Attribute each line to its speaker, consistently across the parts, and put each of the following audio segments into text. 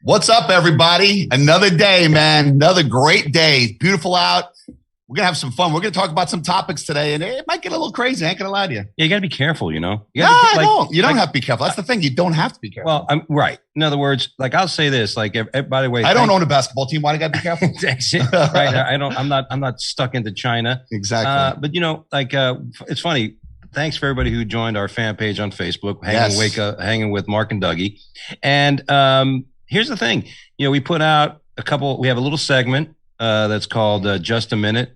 Speaker 1: What's up, everybody? Another day, man. Another great day. Beautiful out. We're going to have some fun. We're going to talk about some topics today, and it might get a little crazy. I ain't going to lie to you.
Speaker 2: Yeah, you got to be careful, you know?
Speaker 1: You don't have to be careful. That's the thing. You don't have to be careful.
Speaker 2: Well, I'm right. In other words, like I'll say this, like, by the way,
Speaker 1: I don't own a basketball team. Why do I got to be careful?
Speaker 2: Right. I'm not stuck into China.
Speaker 1: Exactly.
Speaker 2: But, you know, like, it's funny. Thanks for everybody who joined our fan page on Facebook, hanging with Mark and Dougie. And here's the thing. You know, we put out we have a little segment that's called Just a Minute.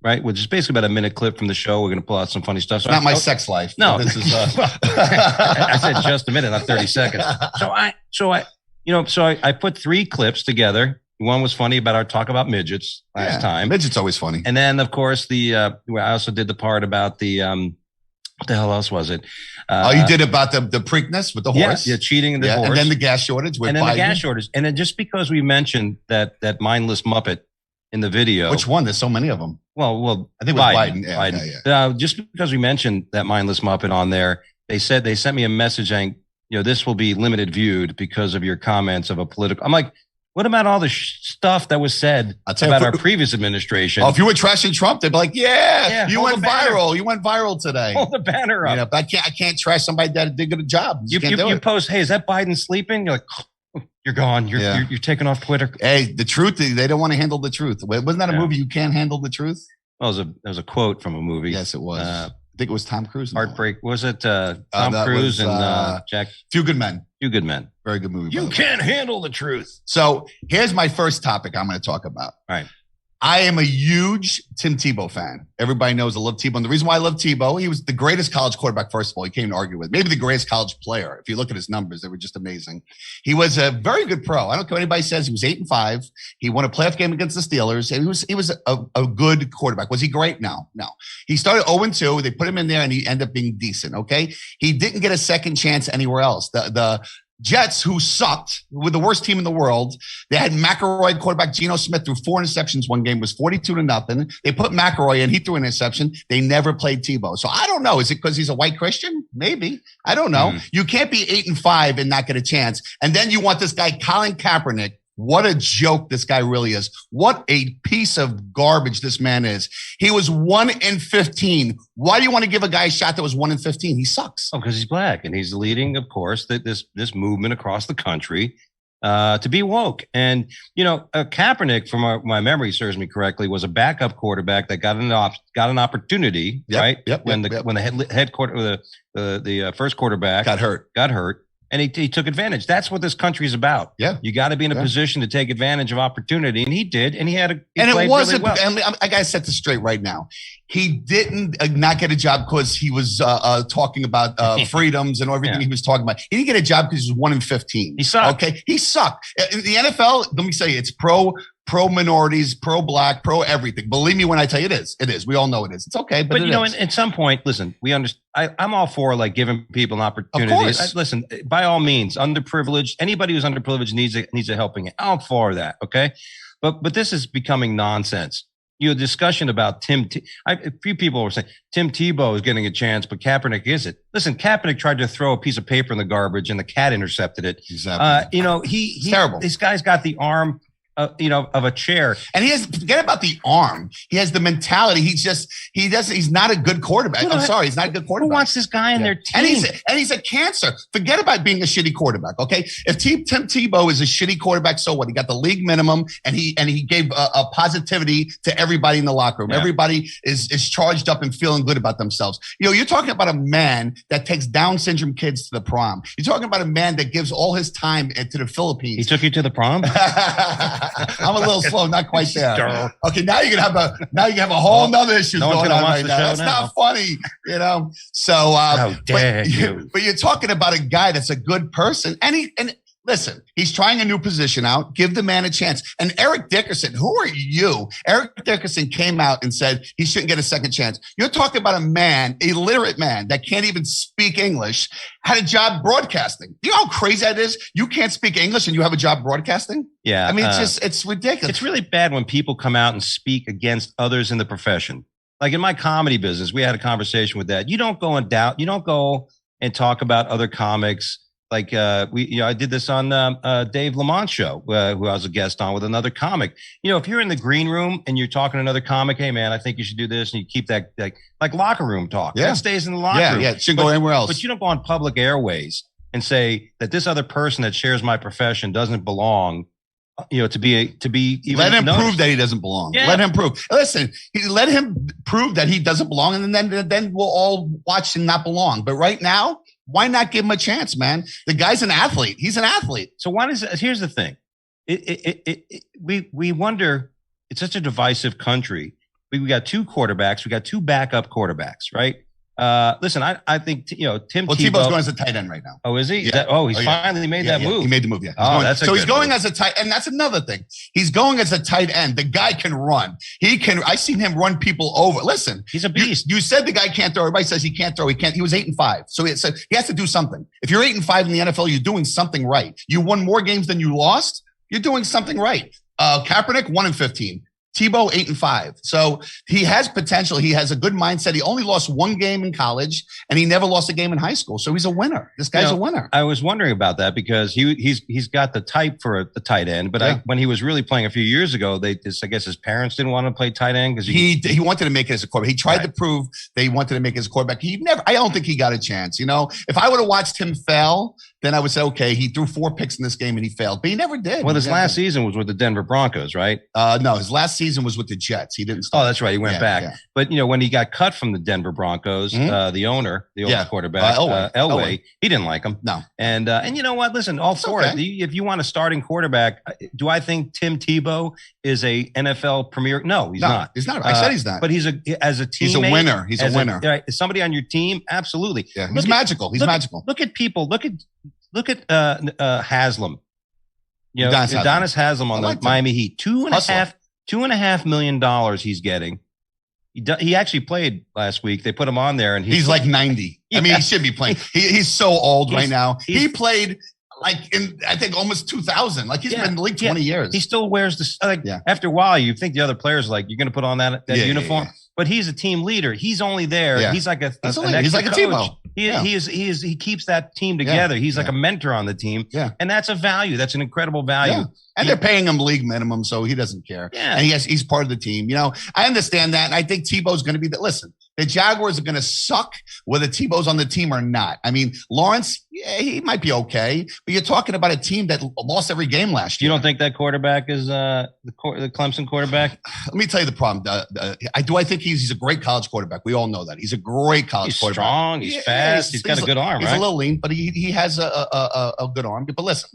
Speaker 2: Right, which is basically about a minute clip from the show. We're going to pull out some funny stuff.
Speaker 1: So not my sex life.
Speaker 2: No,
Speaker 1: this is.
Speaker 2: I said just a minute, not 30 seconds. So I put 3 clips together. One was funny about our talk about midgets last time.
Speaker 1: Midgets always funny.
Speaker 2: And then, of course, I also did the part about the what the hell else was it?
Speaker 1: You did about the Preakness with the horse.
Speaker 2: Yeah, cheating in the horse,
Speaker 1: and then the gas shortage with Biden.
Speaker 2: And then just because we mentioned that mindless Muppet in the video.
Speaker 1: Which one? There's so many of them.
Speaker 2: Well,
Speaker 1: I think it was Biden.
Speaker 2: Yeah. Just because we mentioned that mindless Muppet on there, they sent me a message saying, you know, this will be limited viewed because of your comments of a political. I'm like, what about all the stuff that was said about our previous administration?
Speaker 1: Oh, if you were trashing Trump, they'd be like, you went viral. You went viral today.
Speaker 2: Hold the banner up.
Speaker 1: You know, but I can't trash somebody that did a job.
Speaker 2: You post, hey, is that Biden sleeping? You're like, you're gone. You're taking off Twitter.
Speaker 1: Hey, the truth, they don't want to handle the truth. Wasn't that a movie, You Can't Handle the Truth?
Speaker 2: Well, that was a quote from a movie.
Speaker 1: Yes, it was. I think it was Tom Cruise.
Speaker 2: Heartbreak. Was it Tom Cruise and Jack?
Speaker 1: Few Good Men.
Speaker 2: Few Good Men.
Speaker 1: Very good movie.
Speaker 2: You can't handle the truth.
Speaker 1: So here's my first topic I'm going to talk about.
Speaker 2: All right.
Speaker 1: I am a huge Tim Tebow fan. Everybody knows I love Tebow. And the reason why I love Tebow, he was the greatest college quarterback, first of all. He came to argue with. Maybe the greatest college player. If you look at his numbers, they were just amazing. He was a very good pro. I don't care what anybody says. He was 8-5. He won a playoff game against the Steelers. And he was a good quarterback. Was he great? No. He started 0-2. They put him in there, and he ended up being decent, okay? He didn't get a second chance anywhere else. The Jets, who sucked, were the worst team in the world. They had McElroy quarterback. Geno Smith threw 4 interceptions one game, was 42-0. They put McElroy in. He threw an interception. They never played Tebow. So I don't know. Is it because he's a white Christian? Maybe. I don't know. You can't be 8-5 and not get a chance. And then you want this guy, Colin Kaepernick. What a joke this guy really is. What a piece of garbage this man is. He was 1-15. Why do you want to give a guy a shot that was 1-15? He sucks.
Speaker 2: Oh, because he's black, and he's leading, of course, this movement across the country to be woke. And, you know, Kaepernick, from my memory serves me correctly, was a backup quarterback that got an opportunity, right? When the first quarterback got hurt. And he took advantage. That's what this country is about.
Speaker 1: Yeah.
Speaker 2: You got to be in a position to take advantage of opportunity. And he did. And he
Speaker 1: it wasn't,
Speaker 2: really well.
Speaker 1: and I got to set this straight right now. He didn't not get a job because he was talking about freedoms and everything he was talking about. He didn't get a job because he was 1-15.
Speaker 2: He sucked.
Speaker 1: Okay. He sucked. In the NFL, let me say it's pro minorities, pro black, pro everything. Believe me when I tell you it is. It is. We all know it is. It's okay. But
Speaker 2: you know, at some point, listen, we understand. I'm all for like giving people an opportunity.
Speaker 1: Of course.
Speaker 2: Listen, by all means, underprivileged, anybody who's underprivileged needs a helping hand. I'm for that. Okay. But this is becoming nonsense. You know, discussion about a few people were saying Tim Tebow is getting a chance, but Kaepernick isn't. Listen, Kaepernick tried to throw a piece of paper in the garbage and the cat intercepted it.
Speaker 1: Exactly.
Speaker 2: You know, he's
Speaker 1: terrible.
Speaker 2: This guy's got the arm of a chair.
Speaker 1: And forget about the arm. He has the mentality. He's not a good quarterback. I'm sorry. He's not a good quarterback.
Speaker 2: Who wants this guy in their team?
Speaker 1: And he's a cancer. Forget about being a shitty quarterback. Okay. If Tim Tebow is a shitty quarterback, so what? He got the league minimum and he gave a positivity to everybody in the locker room. Yeah. Everybody is charged up and feeling good about themselves. You know, you're talking about a man that takes Down syndrome kids to the prom. You're talking about a man that gives all his time to the Philippines.
Speaker 2: He took you to the prom?
Speaker 1: I'm a little slow, not quite there. Okay, now you can have a whole nother issue going on right now. That's not funny, you know. So,
Speaker 2: how dare you?
Speaker 1: But you're talking about a guy that's a good person, and listen, he's trying a new position out. Give the man a chance. And Eric Dickerson, who are you? Eric Dickerson came out and said he shouldn't get a second chance. You're talking about a man, a literate man that can't even speak English, had a job broadcasting. You know how crazy that is? You can't speak English and you have a job broadcasting?
Speaker 2: Yeah.
Speaker 1: I mean, it's ridiculous.
Speaker 2: It's really bad when people come out and speak against others in the profession. Like in my comedy business, we had a conversation with that. You don't go and talk about other comics Like I did this on Dave Lamont's show, who I was a guest on with another comic. If you're in the green room and you're talking to another comic, hey man, I think you should do this, and you keep that like locker room talk.
Speaker 1: Yeah.
Speaker 2: That stays in the locker room.
Speaker 1: Yeah, it shouldn't go anywhere else.
Speaker 2: But you don't go on public airways and say that this other person that shares my profession doesn't belong. To be even
Speaker 1: let him
Speaker 2: noticed.
Speaker 1: prove that he doesn't belong.
Speaker 2: Yeah.
Speaker 1: Let him prove. Listen, let him prove that he doesn't belong, and then we'll all watch him not belong. But right now, why not give him a chance, man? The guy's an athlete. He's an athlete.
Speaker 2: So why does? Here's the thing. We wonder. It's such a divisive country. We got 2 quarterbacks. We got 2 backup quarterbacks, right? Listen, I think Tim.
Speaker 1: Well,
Speaker 2: Tebow's
Speaker 1: going as a tight end right now.
Speaker 2: Oh, is he?
Speaker 1: Yeah.
Speaker 2: He's finally made that move.
Speaker 1: He made the move. Yeah.
Speaker 2: He's
Speaker 1: going as a tight, and that's another thing. He's going as a tight end. The guy can run. He can. I've seen him run people over. Listen,
Speaker 2: he's a beast.
Speaker 1: You said the guy can't throw. Everybody says he can't throw. He can't. He was 8-5, so he has to do something. If you're 8-5 in the NFL, you're doing something right. You won more games than you lost. You're doing something right. Kaepernick 1-15. Tebow 8-5. So he has potential. He has a good mindset. He only lost 1 game in college, and he never lost a game in high school. So he's a winner. This guy's a winner.
Speaker 2: I was wondering about that because he's got the type for the tight end. But when he was really playing a few years ago, I guess his parents didn't want to play tight end because
Speaker 1: he wanted to make it as a quarterback. He tried to prove they wanted to make it as a quarterback. I don't think he got a chance. If I would have watched him fail, then I would say, okay, he threw 4 picks in this game and he failed, but he never did.
Speaker 2: Well, his last season was with the Denver Broncos, right?
Speaker 1: No, his last season was with the Jets. He didn't start.
Speaker 2: Oh, that's right. He went back. Yeah. But, when he got cut from the Denver Broncos, the owner, the old quarterback, Elway, he didn't like him.
Speaker 1: No.
Speaker 2: And you know what? Listen, all for it. If you want a starting quarterback, do I think Tim Tebow is a NFL premier? No, he's not.
Speaker 1: He's not. I said he's not.
Speaker 2: But as a teammate.
Speaker 1: He's a winner. He's a winner.
Speaker 2: Somebody on your team? Absolutely.
Speaker 1: Yeah, he's magical. He's magical.
Speaker 2: Look at people. Look at Haslam. Adonis Haslam on the Miami Heat. $2.5 million he's getting. He actually played last week. They put him on there, and
Speaker 1: he's like 90. Yeah. I mean, he should be playing. He's so old right now. He played like in, I think, almost 2000. Like he's been in the league 20 years.
Speaker 2: He still wears this. After a while, you think the other players are like, you're going to put on that uniform. Yeah. But he's a team leader. He's only there. Yeah. He's like he's like a Tebow. He keeps that team together. He's like a mentor on the team. Yeah. And that's a value. That's an incredible value. Yeah.
Speaker 1: And they're paying him league minimum, so he doesn't care. Yeah. And he's part of the team. I understand that. And I think Tebow's going to be listen, the Jaguars are going to suck whether Tebow's on the team or not. I mean, Lawrence, he might be okay, but you're talking about a team that lost every game last year.
Speaker 2: You don't think that quarterback is the Clemson quarterback?
Speaker 1: Let me tell you the problem. I think he's a great college quarterback. We all know that. He's a great college quarterback.
Speaker 2: He's strong. He's fast. He's got a good arm,
Speaker 1: right? He's a little lean, but he has a good arm. But listen,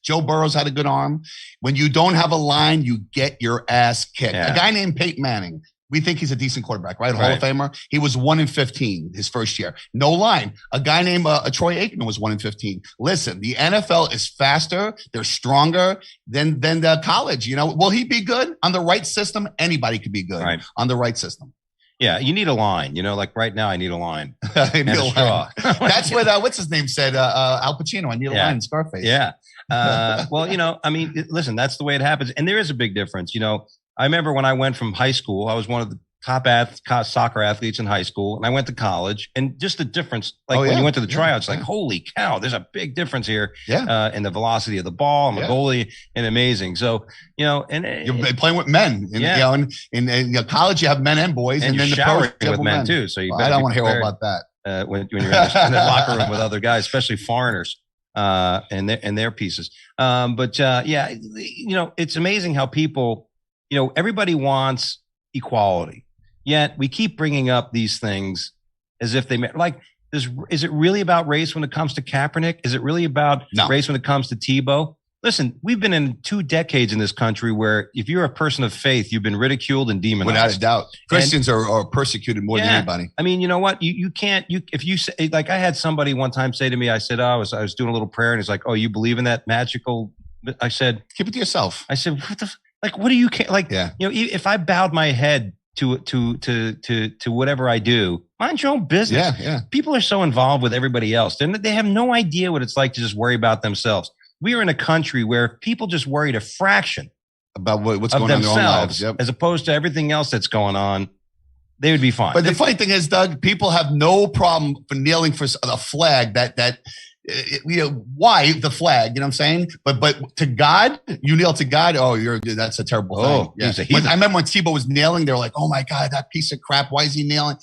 Speaker 1: Joe Burrow's had a good arm. When you don't have a line, you get your ass kicked. Yeah. A guy named Peyton Manning, we think he's a decent quarterback, right? Hall of Famer. He was 1-15 his first year. No line. A guy named Troy Aikman was 1-15. Listen, the NFL is faster. They're stronger than the college. Will he be good on the right system? Anybody could be good on the right system.
Speaker 2: Yeah, you need a line. Like right now, I need a line.
Speaker 1: I need a straw. That's what what's his name said. Al Pacino. I need a line in Scarface.
Speaker 2: Yeah. Well, I mean, listen, that's the way it happens, and there is a big difference. I remember when I went from high school, I was one of the top soccer athletes in high school, and I went to college, and just the difference, when you went to the tryouts, like, holy cow, there's a big difference here in the velocity of the ball. I'm a goalie, and amazing. So, and
Speaker 1: you're playing with men. In college, you have men and boys,
Speaker 2: and then the showering with men too. So
Speaker 1: I don't want to hear all about that.
Speaker 2: When you're in the locker room with other guys, especially foreigners. And their pieces. It's amazing how people, everybody wants equality, yet we keep bringing up these things as if they is it really about race when it comes to Kaepernick? Is it really about race when it comes to Tebow? Listen, we've been in 2 decades in this country where if you're a person of faith, you've been ridiculed and demonized.
Speaker 1: Without a doubt. Christians are persecuted more than anybody.
Speaker 2: I mean, you know what? You can't, if you say, like I had somebody one time say to me, I said, I was doing a little prayer, and he's like, oh, you believe in that magical? I said,
Speaker 1: keep it to yourself.
Speaker 2: I said, what do you care? If I bowed my head to whatever I do, mind your own business.
Speaker 1: Yeah.
Speaker 2: People are so involved with everybody else. They have no idea what it's like to just worry about themselves. We are in a country where people just worried a fraction
Speaker 1: about what's going on in their own lives,
Speaker 2: as opposed to everything else that's going on. They would be fine.
Speaker 1: But the funny thing is, Doug, people have no problem for kneeling for a flag that why the flag? You know what I'm saying? But to God, you kneel to God. Oh, that's a terrible thing. Yeah. I remember when Tebow was kneeling, they were like, "Oh my God, that piece of crap. Why is he kneeling?"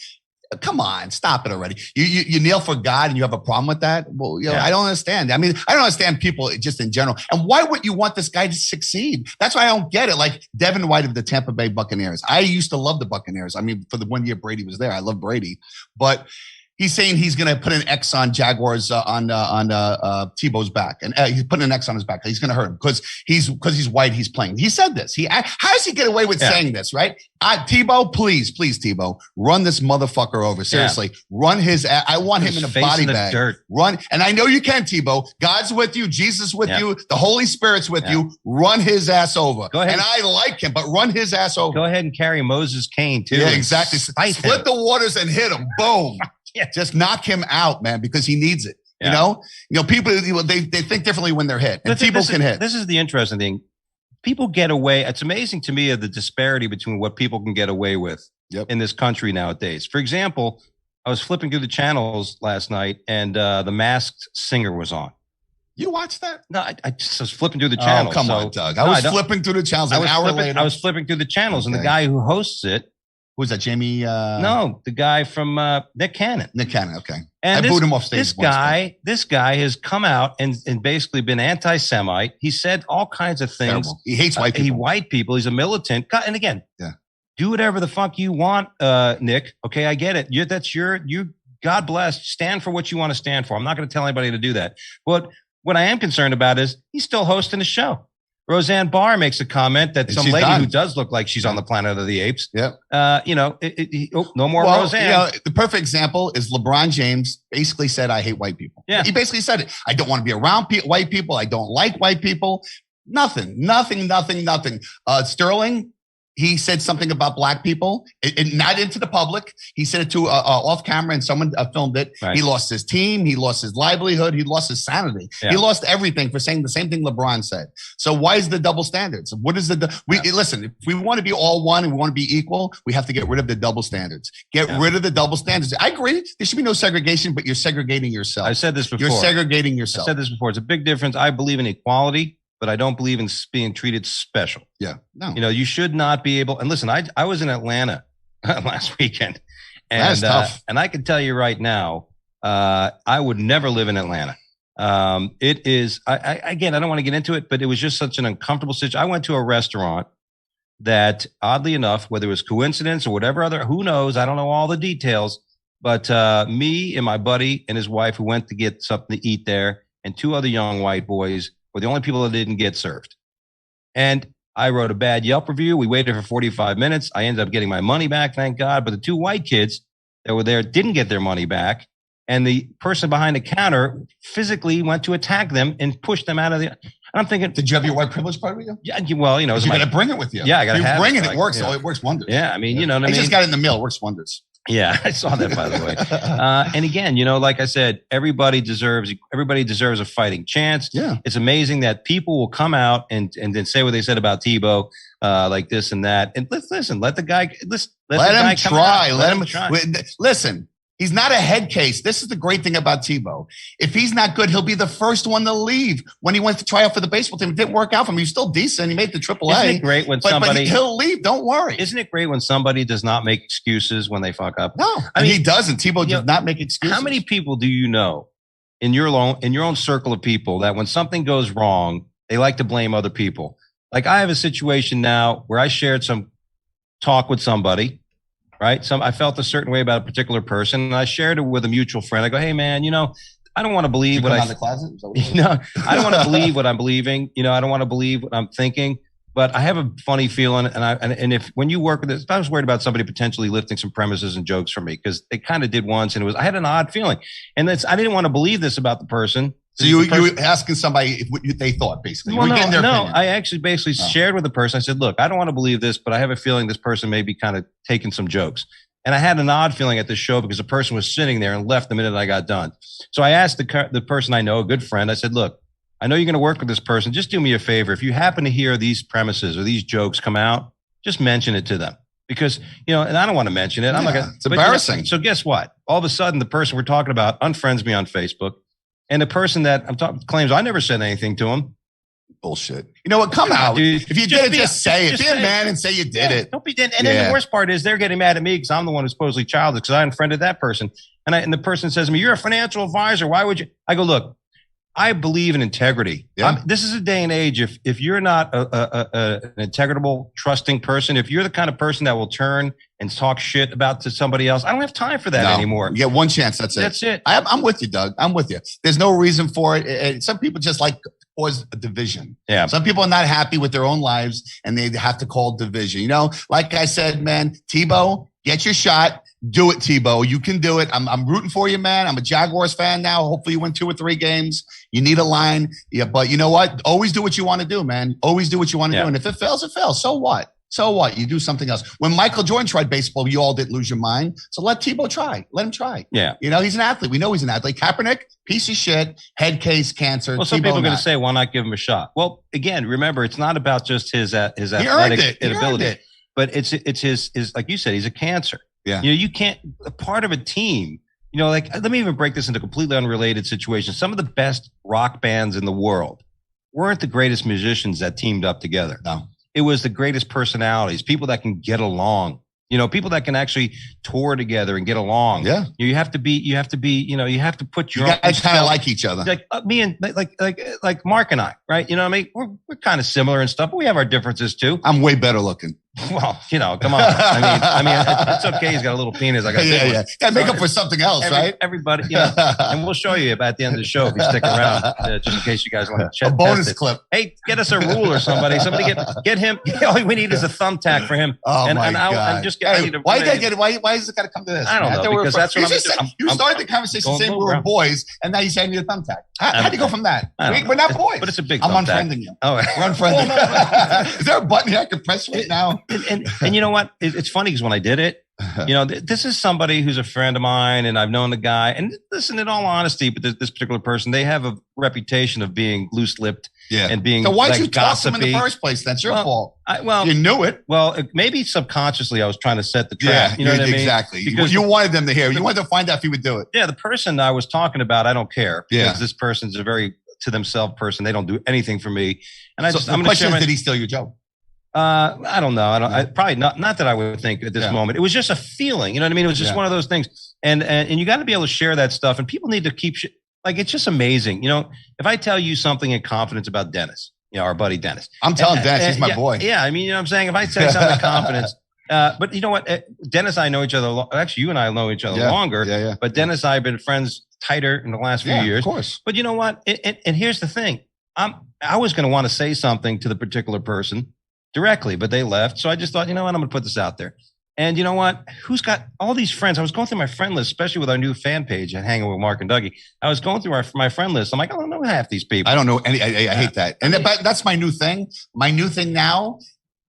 Speaker 1: Come on, stop it already. You kneel for God and you have a problem with that? Well, I don't understand. I mean, I don't understand people just in general. And why would you want this guy to succeed? That's why I don't get it. Like Devin White of the Tampa Bay Buccaneers. I used to love the Buccaneers. I mean, for the 1 year Brady was there, I love Brady. But he's saying he's going to put an X on Jaguars on Tebow's back, and he's putting an X on his back. He's going to hurt him because he's white. He's playing. He said this. How does he get away with saying this? Right? Tebow, please, Tebow, run this motherfucker over. Seriously, run his. I want him in a body bag. Dirt. Run, and I know you can, Tebow. God's with you. Jesus with you. The Holy Spirit's with you. Run his ass over. Go ahead. And I like him, but run his ass over.
Speaker 2: Go ahead and carry Moses Kane too.
Speaker 1: Yeah, exactly. Split the waters and hit him. Boom. Yeah. Just knock him out, man, because he needs it. Yeah. People they think differently when they're hit, and people can hit.
Speaker 2: This is the interesting thing. People get away. It's amazing to me of the disparity between what people can get away with in this country nowadays. For example, I was flipping through the channels last night, and The Masked Singer was on.
Speaker 1: You watched that?
Speaker 2: No, I just was flipping through the channels.
Speaker 1: Oh, come on, Doug. I was flipping through the channels an hour later.
Speaker 2: I was flipping through the channels, and the guy who hosts it.
Speaker 1: Who's that, Jamie?
Speaker 2: No, the guy from Nick Cannon.
Speaker 1: Nick Cannon, okay.
Speaker 2: And I booed him off stage. This guy has come out and basically been anti-Semite. He said all kinds of things.
Speaker 1: Terrible. He hates white people. He's a militant. And again, do whatever the fuck you want, Nick. Okay, I get it. You God bless. Stand for what you want to stand for. I'm not going to tell anybody to do that. But what I am concerned about is he's still hosting the show. Roseanne Barr makes a comment that some lady who does look like she's on the Planet of the Apes. Yeah.
Speaker 2: No more Roseanne.
Speaker 1: The perfect example is LeBron James basically said, "I hate white people."
Speaker 2: Yeah.
Speaker 1: He basically said it. I don't want to be around white people. I don't like white people. Nothing. Sterling, he said something about black people, not into the public. He said it to off camera, and someone filmed it. Right. He lost his team. He lost his livelihood. He lost his sanity. Yeah. He lost everything for saying the same thing LeBron said. So why is the double standards? What is listen, if we want to be all one and we want to be equal, we have to get rid of the double standards. Get rid of the double standards. I agree. There should be no segregation, but you're segregating yourself.
Speaker 2: I said this before.
Speaker 1: You're segregating yourself.
Speaker 2: I said this before. It's a big difference. I believe in equality, but I don't believe in being treated special.
Speaker 1: Yeah. No.
Speaker 2: You should not be able. And listen, I was in Atlanta last weekend, and
Speaker 1: that's tough.
Speaker 2: And I can tell you right now, I would never live in Atlanta. It is. Again, I don't want to get into it, but it was just such an uncomfortable situation. I went to a restaurant that, oddly enough, whether it was coincidence or whatever who knows, I don't know all the details, but me and my buddy and his wife who went to get something to eat there, and two other young white boys were the only people that didn't get served. And I wrote a bad Yelp review. We waited for 45 minutes. I ended up getting my money back, thank God. But the two white kids that were there didn't get their money back. And the person behind the counter physically went to attack them and push them out of the. And I'm thinking,
Speaker 1: did you have your white privilege part with you?
Speaker 2: Yeah, well, you got
Speaker 1: to bring it with you.
Speaker 2: Yeah, I got to have
Speaker 1: it. It works. It works wonders.
Speaker 2: Yeah, I mean, you know what I mean?
Speaker 1: I just got it in the mail. It works wonders.
Speaker 2: Yeah, I saw that, by the way. And again, like I said, everybody deserves a fighting chance.
Speaker 1: Yeah.
Speaker 2: It's amazing that people will come out and then say what they said about Tebow, like this and that. And let the guy
Speaker 1: let him try. Let him try. Listen, he's not a head case. This is the great thing about Tebow. If he's not good, he'll be the first one to leave. When he went to try out for the baseball team, it didn't work out for him. He was still decent. He made the AAA.
Speaker 2: Isn't it great when somebody...
Speaker 1: But he'll leave. Don't worry.
Speaker 2: Isn't it great when somebody does not make excuses when they fuck up?
Speaker 1: No, I mean, he doesn't. Tebow does not make excuses.
Speaker 2: How many people do you know in your own circle of people that when something goes wrong, they like to blame other people? Like I have a situation now where I shared some talk with somebody. Right. I felt a certain way about a particular person, and I shared it with a mutual friend. I go, hey, man, I don't want to believe what
Speaker 1: I. The closet?
Speaker 2: I don't want to believe what I'm believing. I don't want to believe what I'm thinking. But I have a funny feeling, and if when you work with this, I was worried about somebody potentially lifting some premises and jokes from me because they kind of did once, and I had an odd feeling, and I didn't want to believe this about the person.
Speaker 1: So you were asking somebody what they thought, basically.
Speaker 2: Well, no. I actually basically shared with the person. I said, look, I don't want to believe this, but I have a feeling this person may be kind of taking some jokes. And I had an odd feeling at the show because the person was sitting there and left the minute I got done. So I asked the person I know, a good friend, I said, look, I know you're going to work with this person. Just do me a favor. If you happen to hear these premises or these jokes come out, just mention it to them. Because, and I don't want to mention it. I'm not gonna,
Speaker 1: it's embarrassing.
Speaker 2: So guess what? All of a sudden, the person we're talking about unfriends me on Facebook. And the person that I'm talking claims I never said anything to him.
Speaker 1: Bullshit. You know what? Come out. Dude, if you did it, just say it. Be a man and say you did it.
Speaker 2: Don't be. And then the worst part is they're getting mad at me because I'm the one who's supposedly childish because I unfriended that person. And the person says to me, "You're a financial advisor. Why would you?" I go, "Look, I believe in integrity. Yeah. This is a day and age. If you're not an integrable, trusting person, if you're the kind of person that will turn and talk shit about to somebody else, I don't have time for that anymore.
Speaker 1: You get one chance. That's it.
Speaker 2: That's it.
Speaker 1: I'm with you, Doug. I'm with you. There's no reason for it. Some people just like cause a division.
Speaker 2: Yeah.
Speaker 1: Some people are not happy with their own lives and they have to call division. You know, like I said, man, Tebow, get your shot. Do it, Tebow. You can do it. I'm rooting for you, man. I'm a Jaguars fan now. Hopefully you win 2 or 3 games. You need a line. Yeah, but you know what? Always do what you want to do, man. Always do what you want to do. And if it fails, it fails. So what? So what? You do something else. When Michael Jordan tried baseball, you all didn't lose your mind. So let Tebow try. Let him try.
Speaker 2: Yeah.
Speaker 1: You know, he's an athlete. We know he's an athlete. Kaepernick, piece of shit, head case, cancer.
Speaker 2: Well, some people are going to say, why not give him a shot? Well, again, remember, it's not about just his athletic ability, but it's his, like you said, he's a cancer.
Speaker 1: Yeah.
Speaker 2: You know, you can't, a part of a team, you know, like, let me even break this into completely unrelated situations. Some of the best rock bands in the world weren't the greatest musicians that teamed up together.
Speaker 1: No.
Speaker 2: It was the greatest personalities, people that can get along, you know, people that can actually tour together and get along.
Speaker 1: Yeah.
Speaker 2: You have to be, you know, you have to put your,
Speaker 1: you guys kind of like each other.
Speaker 2: Like me and like Mark and I, right? You know what I mean? We're kind of similar and stuff, but we have our differences too.
Speaker 1: I'm way better looking.
Speaker 2: Well, you know, come on. I mean, it's okay. He's got a little penis. I got
Speaker 1: got to make up for something else, right?
Speaker 2: Everybody, you know, and we'll show you at the end of the show if you stick around, just in case you guys want to check.
Speaker 1: A bonus clip.
Speaker 2: Hey, get us a rule or somebody. Somebody get him. All we need is a thumbtack for him.
Speaker 1: Oh my God!
Speaker 2: I'm just getting.
Speaker 1: Why is it got to come to this?
Speaker 2: I don't know because that's what I'm.
Speaker 1: You started the conversation saying we were boys, and now you say I need a thumbtack. How do you go from that? We're not boys.
Speaker 2: But it's a big.
Speaker 1: I'm unfriending you.
Speaker 2: Oh,
Speaker 1: we're unfriending. Is there a button here I can press right now?
Speaker 2: And you know what? It's funny because when I did it, you know, this is somebody who's a friend of mine and I've known the guy. And listen, in all honesty, but this particular person, they have a reputation of being loose-lipped and being
Speaker 1: so why'd you
Speaker 2: talk
Speaker 1: to him in the first place? That's your fault. You knew it.
Speaker 2: Well, maybe subconsciously I was trying to set the trap.
Speaker 1: Yeah,
Speaker 2: you know what I mean?
Speaker 1: Exactly. Because you wanted them to hear. You wanted to find out if he would do it.
Speaker 2: Yeah, the person I was talking about, I don't care because this person's a very to themselves person. They don't do anything for me. And
Speaker 1: the question is, did he steal your joke?
Speaker 2: I don't know. I probably not that I would think at this moment. It was just a feeling. You know what I mean? It was just one of those things. And you got to be able to share that stuff. And people need to keep like, it's just amazing. You know, if I tell you something in confidence about Dennis, you know, our buddy Dennis.
Speaker 1: I'm telling Dennis, he's my boy.
Speaker 2: Yeah. I mean, you know what I'm saying? If I say something in confidence, but you know what? Dennis and I know each other. Actually, you and I know each other longer.
Speaker 1: Yeah.
Speaker 2: But Dennis and I have been friends tighter in the last few years.
Speaker 1: Of course.
Speaker 2: But you know what? And here's the thing. I was going to want to say something to the particular person directly, but they left. So I just thought, you know what? I'm going to put this out there. And you know what? Who's got all these friends? I was going through my friend list, especially with our new fan page and hanging with Mark and Dougie. I was going through my friend list. I'm like, I don't know half these people.
Speaker 1: I don't know any. I hate that. And that's my new thing. My new thing now,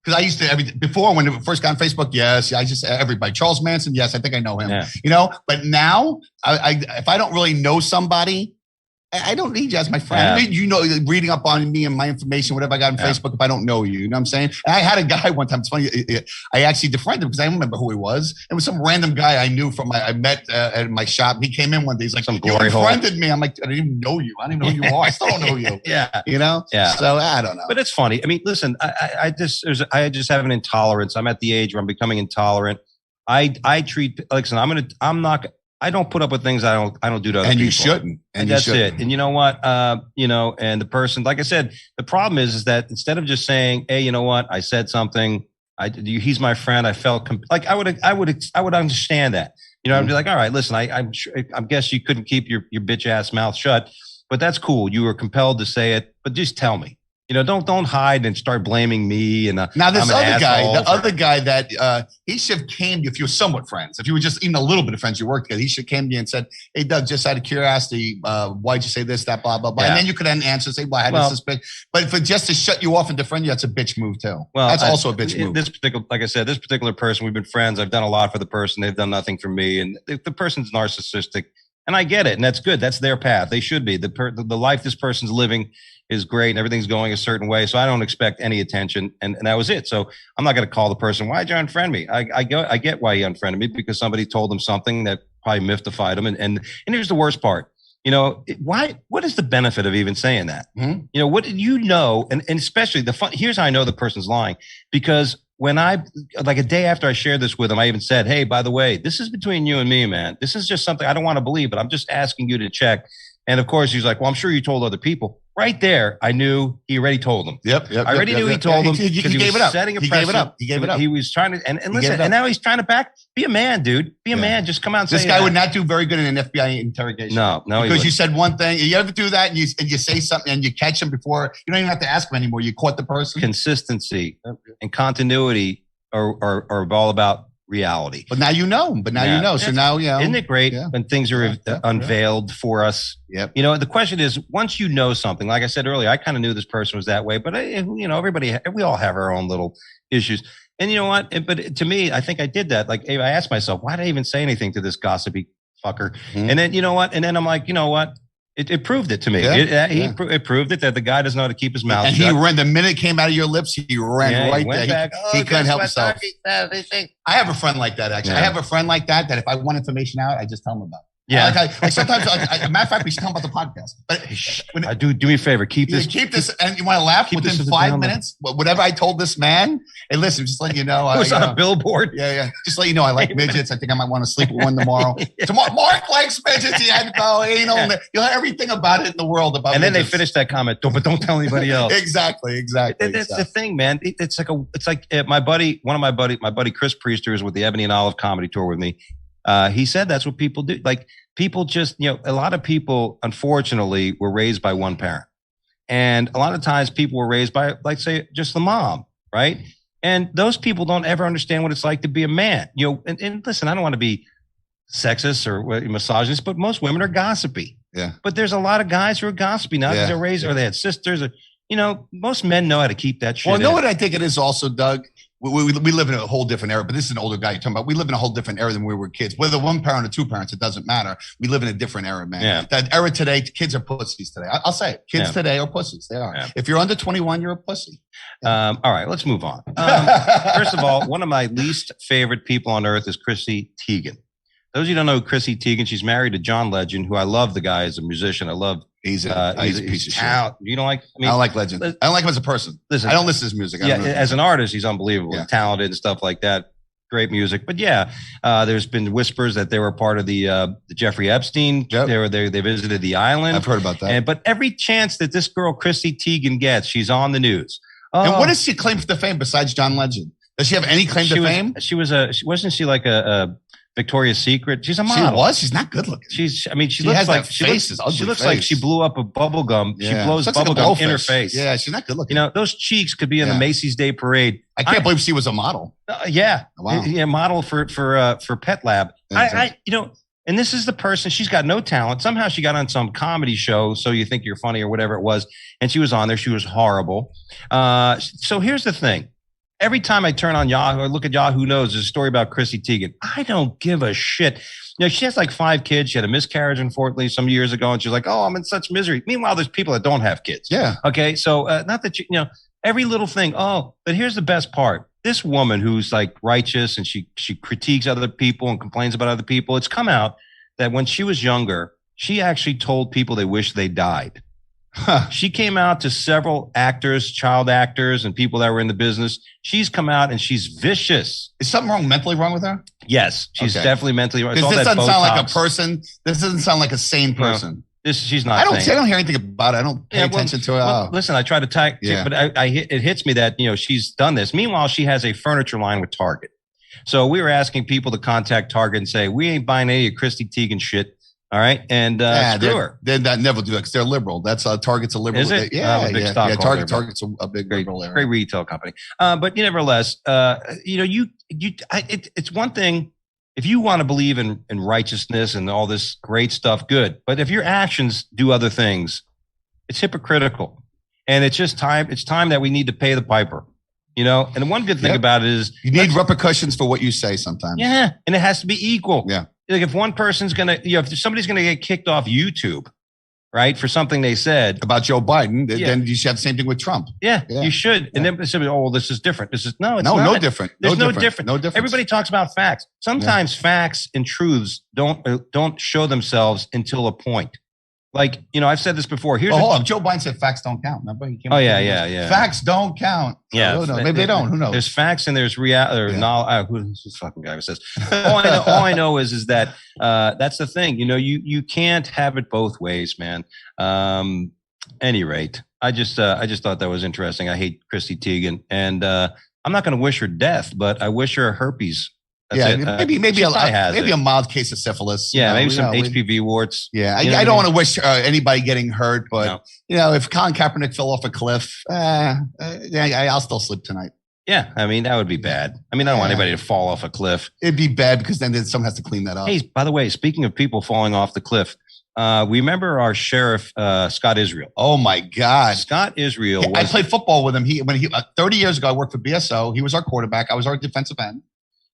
Speaker 1: because I used to before when it first got on Facebook. Yes, I just everybody. Charles Manson. Yes, I think I know him.
Speaker 2: Yeah.
Speaker 1: You know, but now if I don't really know somebody, I don't need you as my friend. I need, you know, reading up on me and my information, whatever I got on Facebook, if I don't know you, you know what I'm saying? And I had a guy one time, it's funny, I actually defriended him because I don't remember who he was. It was some random guy I knew I met at my shop. He came in one day, he's like, you befriended me. I'm like, I didn't even know you. I don't even know who you are. I still don't know you. You know?
Speaker 2: Yeah.
Speaker 1: So I don't know.
Speaker 2: But it's funny. I mean, listen, I just have an intolerance. I'm at the age where I'm becoming intolerant. I treat, listen, I don't put up with things I don't do to other people.
Speaker 1: And you shouldn't.
Speaker 2: And that's it. And you know what? You know, and the person, like I said, the problem is that instead of just saying, hey, you know what? I said something. He's my friend. I felt like I would understand that. You know, I'd be like, all right, listen, I guess you couldn't keep your bitch ass mouth shut, but that's cool. You were compelled to say it, but just tell me. You know, don't hide and start blaming me. And
Speaker 1: now this other guy that he should have came if you were somewhat friends. If you were just even a little bit of friends, you worked together. He should have came to you and said, "Hey, Doug, just out of curiosity, why'd you say this, that, blah, blah, blah." And then you could then answer, say, "Well, I had this suspicion." But for just to shut you off and defriend you, that's a bitch move too. Well, that's also a bitch move.
Speaker 2: Like I said, this particular person, we've been friends. I've done a lot for the person. They've done nothing for me, and the person's narcissistic. And I get it, and that's good. That's their path. They should be. The life this person's living is great, and everything's going a certain way. So I don't expect any attention, and that was it. So I'm not going to call the person, "Why'd you unfriend me?" I get why he unfriended me, because somebody told him something that probably mystified him. And here's the worst part. Why? What is the benefit of even saying that?
Speaker 1: Mm-hmm.
Speaker 2: What did you know? And especially here's how I know the person's lying, because when like a day after I shared this with him, I even said, hey, by the way, this is between you and me, man. This is just something I don't want to believe, but I'm just asking you to check. And of course, he's like, well, I'm sure you told other people. Right there, I knew he already told them.
Speaker 1: Yep.
Speaker 2: I already knew he told them.
Speaker 1: He gave it up.
Speaker 2: Setting a
Speaker 1: he gave it up. He gave it up.
Speaker 2: He was trying to, and listen, and now he's trying to be a man, dude. Be a man. Just come out and say
Speaker 1: this guy would not do very good in an FBI interrogation.
Speaker 2: No,
Speaker 1: because you said one thing. You ever do that and you say something and you catch him before you don't even have to ask him anymore. You caught the person.
Speaker 2: Consistency and continuity are all about reality.
Speaker 1: But now you know. So now,
Speaker 2: isn't it great when things are unveiled for us?
Speaker 1: Yep.
Speaker 2: The question is, once you know something, like I said earlier, I kind of knew this person was that way, but we all have our own little issues. And you know what? But to me, I think I did that. Like, I asked myself, why did I even say anything to this gossipy fucker? Mm-hmm. And then, you know what? And then I'm like, you know what? It proved it to me. It proved it that the guy doesn't know how to keep his mouth
Speaker 1: shut.
Speaker 2: He
Speaker 1: ran, the minute it came out of your lips, he ran right there.
Speaker 2: Back,
Speaker 1: he couldn't help himself. I have a friend like that, actually. I have a friend like that if I want information out, I just tell him about it.
Speaker 2: Yeah.
Speaker 1: Sometimes, matter of fact, we should talk about the podcast. But
Speaker 2: do me a favor. Keep this,
Speaker 1: and you want to laugh within 5 minutes. Whatever I told this man, hey, listen, just let you know.
Speaker 2: It was on a billboard.
Speaker 1: Yeah. Just let you know, I like midgets. I think I might want to sleep with one tomorrow. Tomorrow, Mark likes midgets. He had to go. You'll know everything about it in the world about.
Speaker 2: And
Speaker 1: midgets.
Speaker 2: Then they finished that comment. But don't tell anybody else.
Speaker 1: Exactly.
Speaker 2: That's the thing, man. It's like my buddy Chris Priester is with the Ebony and Olive comedy tour with me. He said that's what people do. Like, people just, a lot of people, unfortunately, were raised by one parent. And a lot of times people were raised by, like, say, just the mom, right? And those people don't ever understand what it's like to be a man. And listen, I don't want to be sexist or misogynist, but most women are gossipy.
Speaker 1: Yeah.
Speaker 2: But there's a lot of guys who are gossipy now because they're raised, or they had sisters, or, most men know how to keep that shit.
Speaker 1: Well, what I think it is also, Doug? We live in a whole different era, but this is an older guy you're talking about. We live in a whole different era than when we were kids. Whether one parent or two parents, it doesn't matter. We live in a different era, man.
Speaker 2: Yeah.
Speaker 1: That era today, kids are pussies today. I'll say it. Kids today are pussies. They are. Yeah. If you're under 21, you're a pussy.
Speaker 2: All right, let's move on. First of all, one of my least favorite people on earth is Chrissy Teigen. Those of you who don't know Chrissy Teigen, she's married to John Legend, who I love. The guy as a musician. I love.
Speaker 1: He's a piece of shit.
Speaker 2: You don't like?
Speaker 1: I don't like Legend. I don't like him as a person. Listen, I don't listen to his music.
Speaker 2: As an artist, he's unbelievable, talented and stuff like that. Great music, but there's been whispers that they were part of the Jeffrey Epstein. Yep. They visited the island.
Speaker 1: I've heard about that.
Speaker 2: But every chance that this girl Chrissy Teigen gets, she's on the news.
Speaker 1: And what does she claim to fame besides John Legend? Does she have any claim to fame?
Speaker 2: Wasn't she like a Victoria's Secret? She's a model.
Speaker 1: She's not good looking.
Speaker 2: She looks like she blew up a bubble gum. Yeah. She blows bubble gum in her face.
Speaker 1: Yeah, she's not good looking.
Speaker 2: Those cheeks could be in the Macy's Day Parade.
Speaker 1: I can't believe she was a model.
Speaker 2: Wow. Model for Pet Lab. And this is the person. She's got no talent. Somehow she got on some comedy show, So You Think You're Funny or whatever it was, and she was on there. She was horrible. So here's the thing. Every time I turn on Yahoo or look at Yahoo Knows, there's a story about Chrissy Teigen. I don't give a shit. She has like 5 kids. She had a miscarriage, unfortunately, some years ago. And she's like, oh, I'm in such misery. Meanwhile, there's people that don't have kids.
Speaker 1: Yeah.
Speaker 2: Okay. So not that, every little thing. Oh, but here's the best part. This woman who's like righteous and she critiques other people and complains about other people. It's come out that when she was younger, she actually told people they wish they died. Huh. She came out to several actors, child actors, and people that were in the business. She's come out and she's vicious.
Speaker 1: Is something mentally wrong with her?
Speaker 2: Yes, she's definitely mentally wrong.
Speaker 1: This doesn't sound like a person. This doesn't sound like a sane person.
Speaker 2: She's not.
Speaker 1: I don't hear anything about it. I don't pay attention to her.
Speaker 2: Listen, I try to talk, but it hits me that she's done this. Meanwhile, she has a furniture line with Target. So we were asking people to contact Target and say, we ain't buying any of Chrissy Teigen shit. All right, and screw her.
Speaker 1: They never do that because they're liberal. That's Target's a liberal.
Speaker 2: Is it?
Speaker 1: Target's a big liberal area.
Speaker 2: Great retail company. But nevertheless, it's one thing if you want to believe in righteousness and all this great stuff, good. But if your actions do other things, it's hypocritical, and it's just time. It's time that we need to pay the piper. And the one good thing about it is
Speaker 1: you need repercussions for what you say sometimes.
Speaker 2: Yeah, and it has to be equal.
Speaker 1: Yeah.
Speaker 2: Like if one person's if somebody's gonna get kicked off YouTube, right, for something they said
Speaker 1: about Joe Biden, then you should have the same thing with Trump.
Speaker 2: Yeah. You should. Yeah. And then somebody, this is different. This is it's
Speaker 1: no
Speaker 2: not.
Speaker 1: Different.
Speaker 2: There's no different.
Speaker 1: No difference.
Speaker 2: Everybody talks about facts. Sometimes facts and truths don't show themselves until a point. Like, I've said this before.
Speaker 1: Hold on. Joe Biden said facts don't count. Remember?
Speaker 2: Yeah.
Speaker 1: Facts don't count.
Speaker 2: Yeah.
Speaker 1: Maybe they don't. Who knows?
Speaker 2: There's facts and there's reality. Who's this fucking guy who says? All I know is that that's the thing. You can't have it both ways, man. Any rate, I just thought that was interesting. I hate Chrissy Teigen, and I'm not going to wish her death, but I wish her herpes. That's
Speaker 1: maybe a mild case of syphilis.
Speaker 2: Maybe some HPV warts.
Speaker 1: Yeah, I don't want to wish anybody getting hurt, but if Colin Kaepernick fell off a cliff, I'll still sleep tonight.
Speaker 2: Yeah, I mean that would be bad. I mean, I don't want anybody to fall off a cliff.
Speaker 1: It'd be bad because then someone has to clean that up.
Speaker 2: Hey, by the way, speaking of people falling off the cliff, we remember our sheriff Scott Israel.
Speaker 1: Oh my God,
Speaker 2: Scott Israel!
Speaker 1: I played football with him. When he 30 years ago, I worked for BSO. He was our quarterback. I was our defensive end.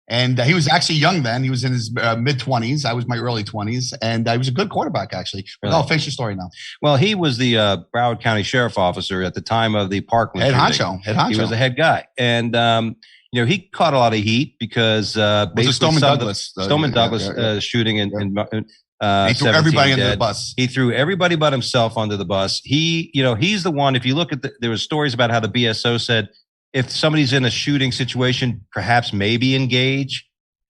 Speaker 1: And he was actually young then. He was in his mid-20s. I was my early 20s. And he was a good quarterback, actually. Really? I'll finish your story now.
Speaker 2: Well, he was the Broward County Sheriff Officer at the time of the Parkland
Speaker 1: Head honcho.
Speaker 2: He was the head guy. And, he caught a lot of heat because
Speaker 1: basically
Speaker 2: Stoneman Douglas shooting in
Speaker 1: he threw everybody under the bus.
Speaker 2: He threw everybody but himself under the bus. He's the one, if you look at there was stories about how the BSO said, if somebody's in a shooting situation, perhaps maybe engage.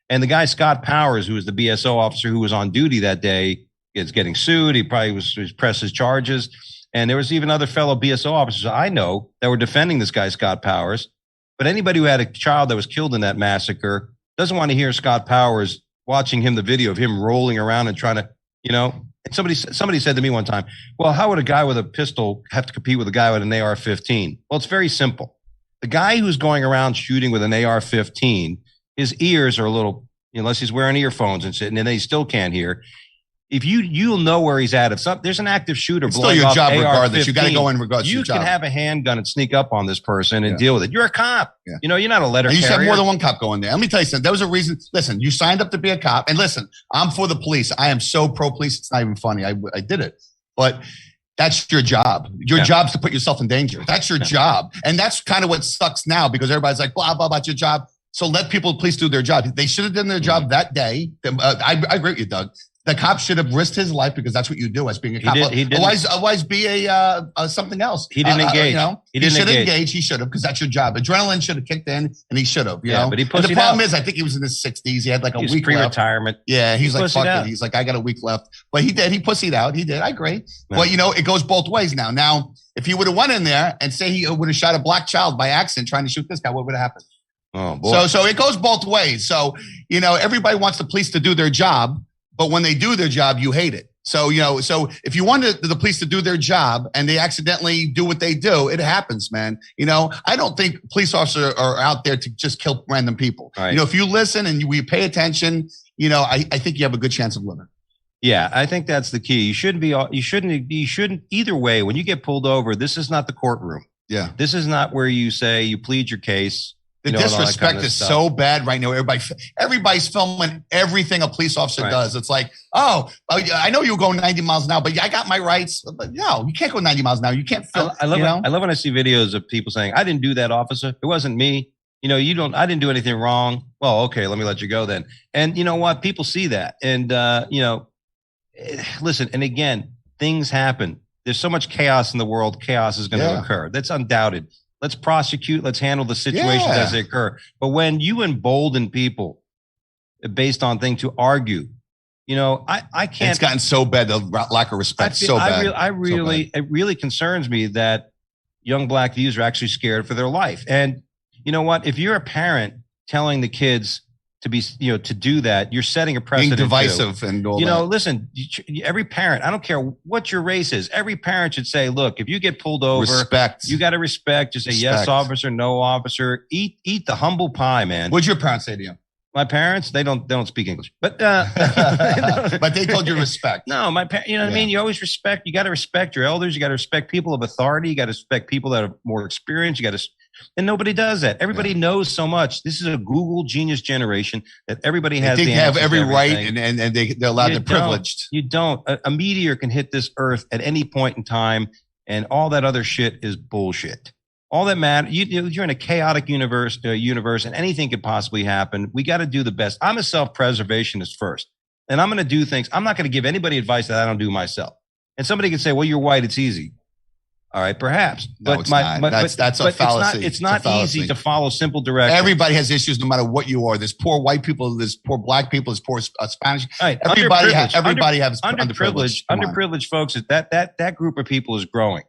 Speaker 2: And the guy, Scott Powers, who was the BSO officer who was on duty that day, is getting sued. He probably was presses charges. And there was even other fellow BSO officers I know that were defending this guy, Scott Powers. But anybody who had a child that was killed in that massacre doesn't want to hear Scott Powers watching him, the video of him rolling around and trying to, and somebody said to me one time, well, how would a guy with a pistol have to compete with a guy with an AR-15? Well, it's very simple. The guy who's going around shooting with an AR-15, his ears are a little, unless he's wearing earphones and sitting, and they still can't hear. If you'll know where he's at. If there's an active shooter,
Speaker 1: it's still your job regardless. You got to go in regardless.
Speaker 2: You can have a handgun and sneak up on this person and deal with it. You're a cop. Yeah. You're not a letter carrier.
Speaker 1: You should have more than one cop go in there. Let me tell you something. There was a reason. Listen, you signed up to be a cop, and listen, I'm for the police. I am so pro police. It's not even funny. I did it, but that's your job. Your job's to put yourself in danger. That's your job, and that's kind of what sucks now because everybody's like blah blah about your job. So let police do their job. They should have done their job that day. I agree with you, Doug. The cop should have risked his life because that's what you do as being a cop.
Speaker 2: He didn't.
Speaker 1: Otherwise, be a something else.
Speaker 2: He didn't engage.
Speaker 1: He should engage. He should have because that's your job. Adrenaline should have kicked in, and he should have. You know.
Speaker 2: But he
Speaker 1: and the problem is, I think he was in his 60s. He had like a week
Speaker 2: pre-retirement.
Speaker 1: Left. Yeah, he's like, fuck it. He's like, I got a week left. But he did. He pussied out. He did. I agree. No. But it goes both ways now. Now, if he would have went in there and say he would have shot a black child by accident trying to shoot this guy, what would have happened?
Speaker 2: Oh boy.
Speaker 1: So it goes both ways. So everybody wants the police to do their job. But when they do their job, you hate it. So, if you want the police to do their job and they accidentally do what they do, it happens, man. I don't think police officers are out there to just kill random people.
Speaker 2: Right.
Speaker 1: If you listen and we pay attention, I think you have a good chance of living.
Speaker 2: Yeah, I think that's the key. You shouldn't either way. When you get pulled over, this is not the courtroom.
Speaker 1: Yeah.
Speaker 2: This is not where you say you plead your case.
Speaker 1: The disrespect is so bad right now. Everybody's filming everything a police officer does. It's like, I know you're going 90 miles an hour, but I got my rights. But no, you can't go 90 miles an hour. You can't film.
Speaker 2: I love when I see videos of people saying, I didn't do that, officer. It wasn't me. I didn't do anything wrong. Well, okay, let me let you go then. And you know what? People see that. And, listen, and again, things happen. There's so much chaos in the world. Chaos is going to occur. That's undoubted. Let's prosecute. Let's handle the situations as they occur. But when you embolden people based on things to argue, I can't.
Speaker 1: It's gotten so bad. The lack of respect.
Speaker 2: It really concerns me that young black youths are actually scared for their life. And you know what? If you're a parent telling the kids to be, to do that, you're setting a precedent.
Speaker 1: Being divisive and all that.
Speaker 2: Listen, every parent, I don't care what your race is, every parent should say, look, if you get pulled over,
Speaker 1: respect.
Speaker 2: You got to respect. Just say yes, officer, no, officer. Eat the humble pie, man.
Speaker 1: What'd your parents say to you?
Speaker 2: My parents, they don't speak English, but
Speaker 1: but they told you respect.
Speaker 2: No, my parents, what I mean? You always respect. You got to respect your elders. You got to respect people of authority. You got to respect people that are more experienced. You got to. And nobody does that. Everybody knows so much. This is a Google genius generation that everybody has.
Speaker 1: They have every right and they're allowed to privileged.
Speaker 2: You don't. A meteor can hit this earth at any point in time, and all that other shit is bullshit. All that matters, you're in a chaotic universe, and anything could possibly happen. We got to do the best. I'm a self-preservationist first, and I'm going to do things. I'm not going to give anybody advice that I don't do myself. And somebody can say, well, you're white, it's easy. All right, perhaps.
Speaker 1: No, it's not. That's a fallacy.
Speaker 2: It's not easy to follow simple directions.
Speaker 1: Everybody has issues no matter what you are. There's poor white people, there's poor black people, there's poor Spanish.
Speaker 2: Right.
Speaker 1: Everybody has underprivileged.
Speaker 2: Underprivileged folks, that group of people is growing.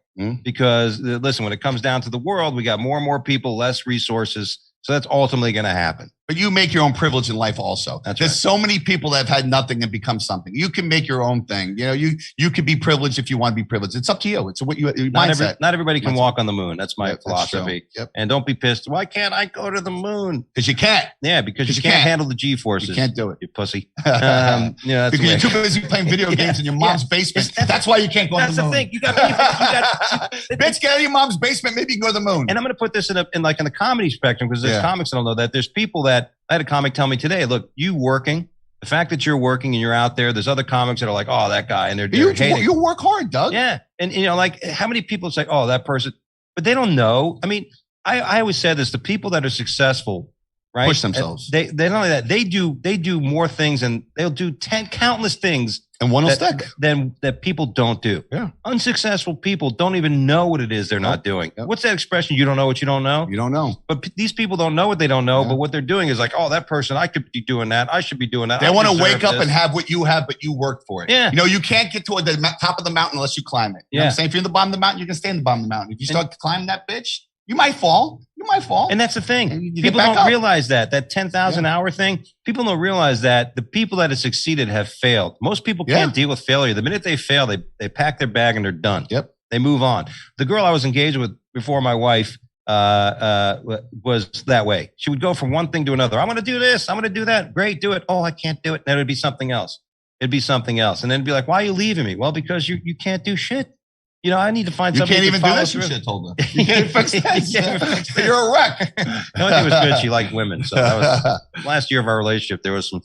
Speaker 2: Because listen, when it comes down to the world, we got more and more people, less resources. So that's ultimately going to happen.
Speaker 1: But you make your own privilege in life also. There's so many people that have had nothing and become something. You can make your own thing. You know, you can be privileged if you want to be privileged. It's up to you. It's what your mindset.
Speaker 2: Not everybody can walk on the moon. That's my philosophy. Yep. And don't be pissed. Why can't I go to the moon?
Speaker 1: Because you can't.
Speaker 2: Yeah, because you can't handle the G-forces.
Speaker 1: You can't do it.
Speaker 2: You pussy.
Speaker 1: Because you're too busy playing video games in your mom's basement. That's why you can't go on the moon.
Speaker 2: That's the thing. You got
Speaker 1: bitch, get out of your mom's basement. Maybe you can go to the moon.
Speaker 2: And I'm going to put this in the comedy spectrum because there's comics that don't know that. There's people that I had a comic tell me today, look, you working, the fact that you're working and you're out there, there's other comics that are like, oh, that guy. And they're hating.
Speaker 1: You work hard, Doug.
Speaker 2: Yeah. And, like how many people say, oh, that person, but they don't know. I mean, I always said this, the people that are successful, right?
Speaker 1: Push themselves.
Speaker 2: They not only that, they do more things and they'll do countless things.
Speaker 1: And one will stick.
Speaker 2: That people don't do.
Speaker 1: Yeah.
Speaker 2: Unsuccessful people don't even know what it is they're not doing. Yep. What's that expression? You don't know what you don't know?
Speaker 1: You don't know.
Speaker 2: But these people don't know what they don't know. Yeah. But what they're doing is like, oh, that person, I could be doing that. I should be doing that.
Speaker 1: They want to wake up and have what you have, but you work for it.
Speaker 2: Yeah.
Speaker 1: You know, you can't get to the top of the mountain unless you climb it. You know what I'm saying? If you're in the bottom of the mountain, you can stay in the bottom of the mountain. If you start climbing that bitch, you might fall. And that's
Speaker 2: the thing. People don't realize that 10,000 hour thing. People don't realize that the people that have succeeded have failed. Most people can't deal with failure. The minute they fail, they pack their bag and they're done.
Speaker 1: Yep.
Speaker 2: They move on. The girl I was engaged with before my wife was that way. She would go from one thing to another. I'm going to do this. I'm going to do that. Great. Do it. Oh, I can't do it. Then it'd be something else. And then it'd be like, why are you leaving me? Well, because you can't do shit. You know, I need to find something.
Speaker 1: You can't even do this. You should have told her. You can't fix this. You're a wreck.
Speaker 2: The only thing was good. She liked women. So that was last year of our relationship. There was some,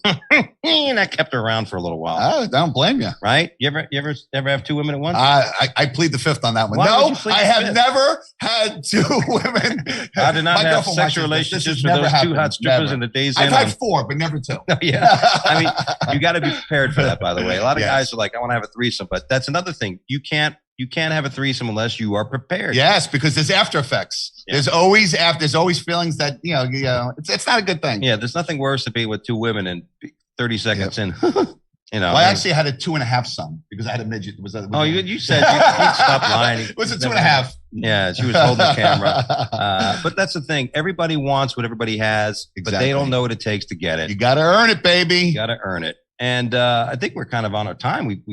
Speaker 2: and I kept her around for a little while.
Speaker 1: I don't blame you.
Speaker 2: Right? You ever have two women at once?
Speaker 1: I plead the fifth on that one. No, I have never had two women.
Speaker 2: I did not have sexual relationships with those two hot strippers in the days.
Speaker 1: I've had four, but never two.
Speaker 2: Yeah. I mean, you got to be prepared for that, by the way. A lot of guys are like, I want to have a threesome, but that's another thing. You can't have a threesome unless you are prepared.
Speaker 1: Yes, because there's after effects. Yeah. There's always feelings that, it's not a good thing.
Speaker 2: Yeah, there's nothing worse to be with two women and 30 seconds in.
Speaker 1: Well, I actually had a 2.5 son because I had a midget. You said
Speaker 2: you stopped lying.
Speaker 1: It was a 2.5.
Speaker 2: Yeah, she was holding the camera. But that's the thing. Everybody wants what everybody has, but they don't know what it takes to get it.
Speaker 1: You got to earn it, baby.
Speaker 2: You got to earn it. And I think we're kind of on our time. We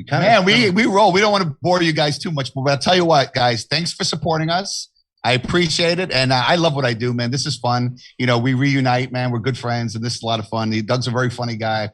Speaker 1: roll. We don't want to bore you guys too much, but I'll tell you what, guys, thanks for supporting us. I appreciate it. And I love what I do, man. This is fun. You know, we reunite, man. We're good friends and this is a lot of fun. Doug's a very funny guy. I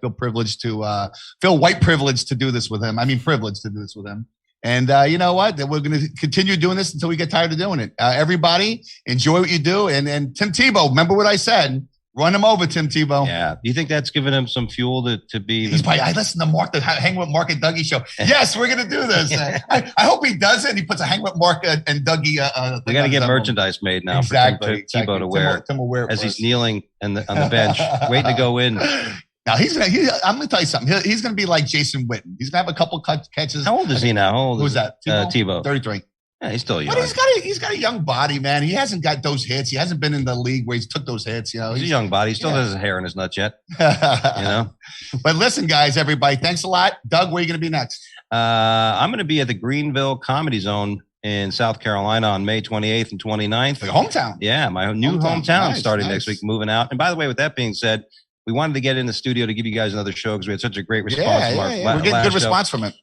Speaker 1: feel white privileged to do this with him. I mean, privileged to do this with him. And you know what? We're going to continue doing this until we get tired of doing it. Everybody enjoy what you do. And Tim Tebow, remember what I said? Run him over, Tim Tebow.
Speaker 2: Yeah. Do you think that's given him some fuel to be?
Speaker 1: He's probably, I listen to Mark, the Hang with Mark and Dougie show. Yes, we're going to do this. I hope he does it. He puts a Hang with Mark and Dougie. We
Speaker 2: got to get merchandise made now for Tim Tebow to wear
Speaker 1: Tim will wear
Speaker 2: as he's kneeling on the bench, waiting to go in.
Speaker 1: Now I'm going to tell you something. He's going to be like Jason Witten. He's going to have a couple catches.
Speaker 2: How old is he now? How old
Speaker 1: Who's that?
Speaker 2: Tebow.
Speaker 1: 33.
Speaker 2: Yeah, he's still young.
Speaker 1: But he's got a young body, man. He hasn't got those hits. He hasn't been in the league where he's took those hits. You know,
Speaker 2: he's a young body. He still has his hair in his nuts yet.
Speaker 1: But listen, guys, everybody, thanks a lot. Doug, where are you going to be next?
Speaker 2: I'm going to be at the Greenville Comedy Zone in South Carolina on May 28th and 29th.
Speaker 1: Your hometown.
Speaker 2: Yeah, my new hometown starting next week, moving out. And by the way, with that being said, we wanted to get in the studio to give you guys another show because we had such a great response from our
Speaker 1: We're getting good response from it.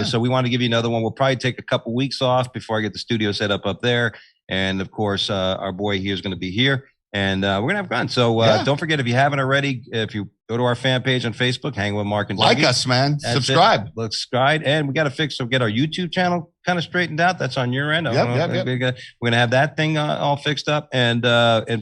Speaker 2: So we wanted to give you another one. We'll probably take a couple weeks off before I get the studio set up there. And of course, our boy here is going to be here. And we're going to have fun. So don't forget, if you haven't already, if you go to our fan page on Facebook, Hang with Mark and Dougie.
Speaker 1: Like us, man. Subscribe.
Speaker 2: Subscribe. And we got to get our YouTube channel kind of straightened out. That's on your end. We're going to have that thing all fixed up. And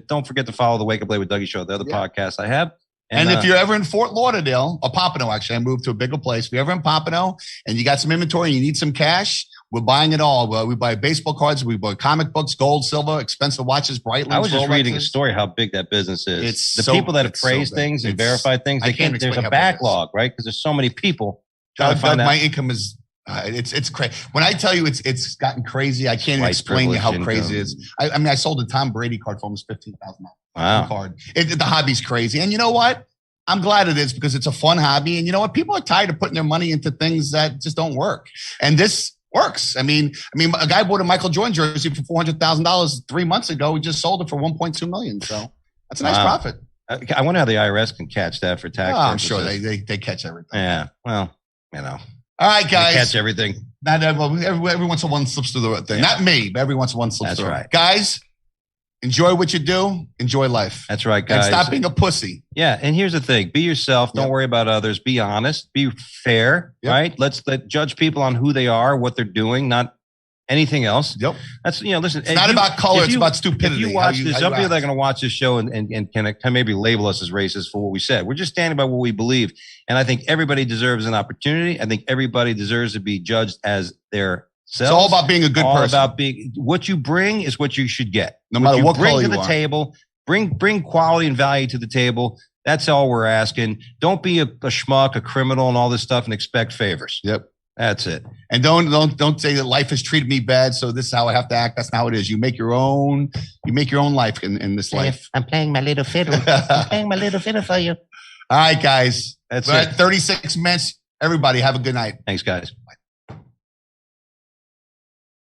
Speaker 2: don't forget to follow the Wake Up Late with Dougie show, the other podcast I have.
Speaker 1: And if you're ever in Fort Lauderdale, or Pompano, actually, I moved to a bigger place. If you're ever in Pompano and you got some inventory and you need some cash, we're buying it all. We buy baseball cards, we buy comic books, gold, silver, expensive watches, Breitling.
Speaker 2: I was just reading a story how big that business is. It's people that have praised things and verified things. There's a backlog, right? Because there's so many people trying to find out.
Speaker 1: My income is It's crazy. When I tell you it's gotten crazy, I can't even explain how crazy it is. I mean, I sold a Tom Brady card for almost $15,000.
Speaker 2: Wow.
Speaker 1: Card. The hobby's crazy. And you know what? I'm glad it is because it's a fun hobby. And you know what? People are tired of putting their money into things that just don't work. And this works. I mean, a guy bought a Michael Jordan jersey for $400,000 3 months ago. He just sold it for $1.2 million. So that's a nice profit.
Speaker 2: I wonder how the IRS can catch that for tax.
Speaker 1: I'm sure they catch everything.
Speaker 2: Yeah. Well, you know.
Speaker 1: All right, guys.
Speaker 2: They catch everything.
Speaker 1: Not every once in a while slips through the thing. Yeah. Not me, but every once in a while slips through.
Speaker 2: That's right.
Speaker 1: Guys, enjoy what you do. Enjoy life.
Speaker 2: That's right, guys.
Speaker 1: And stop being a pussy.
Speaker 2: Yeah. And here's the thing. Be yourself. Don't worry about others. Be honest. Be fair, right? Let's judge people on who they are, what they're doing, not anything else.
Speaker 1: Yep.
Speaker 2: That's, listen.
Speaker 1: It's not about color. It's about stupidity.
Speaker 2: If you watch this, some people that are going to watch this show and can maybe label us as racist for what we said. We're just standing by what we believe. And I think everybody deserves an opportunity. I think everybody deserves to be judged as their selves.
Speaker 1: It's all about being a good person.
Speaker 2: All about what you bring is what you should get.
Speaker 1: No matter what color you
Speaker 2: bring to the table, bring quality and value to the table. That's all we're asking. Don't be a schmuck, a criminal, and all this stuff and expect favors.
Speaker 1: Yep.
Speaker 2: That's it.
Speaker 1: And don't say that life has treated me bad, so this is how I have to act. That's not how it is. You make your own life in this life.
Speaker 3: I'm playing my little fiddle. I'm playing my little fiddle for you.
Speaker 1: All right, guys.
Speaker 2: That's
Speaker 1: We're
Speaker 2: it.
Speaker 1: at 36 minutes. Everybody have a good night.
Speaker 2: Thanks, guys.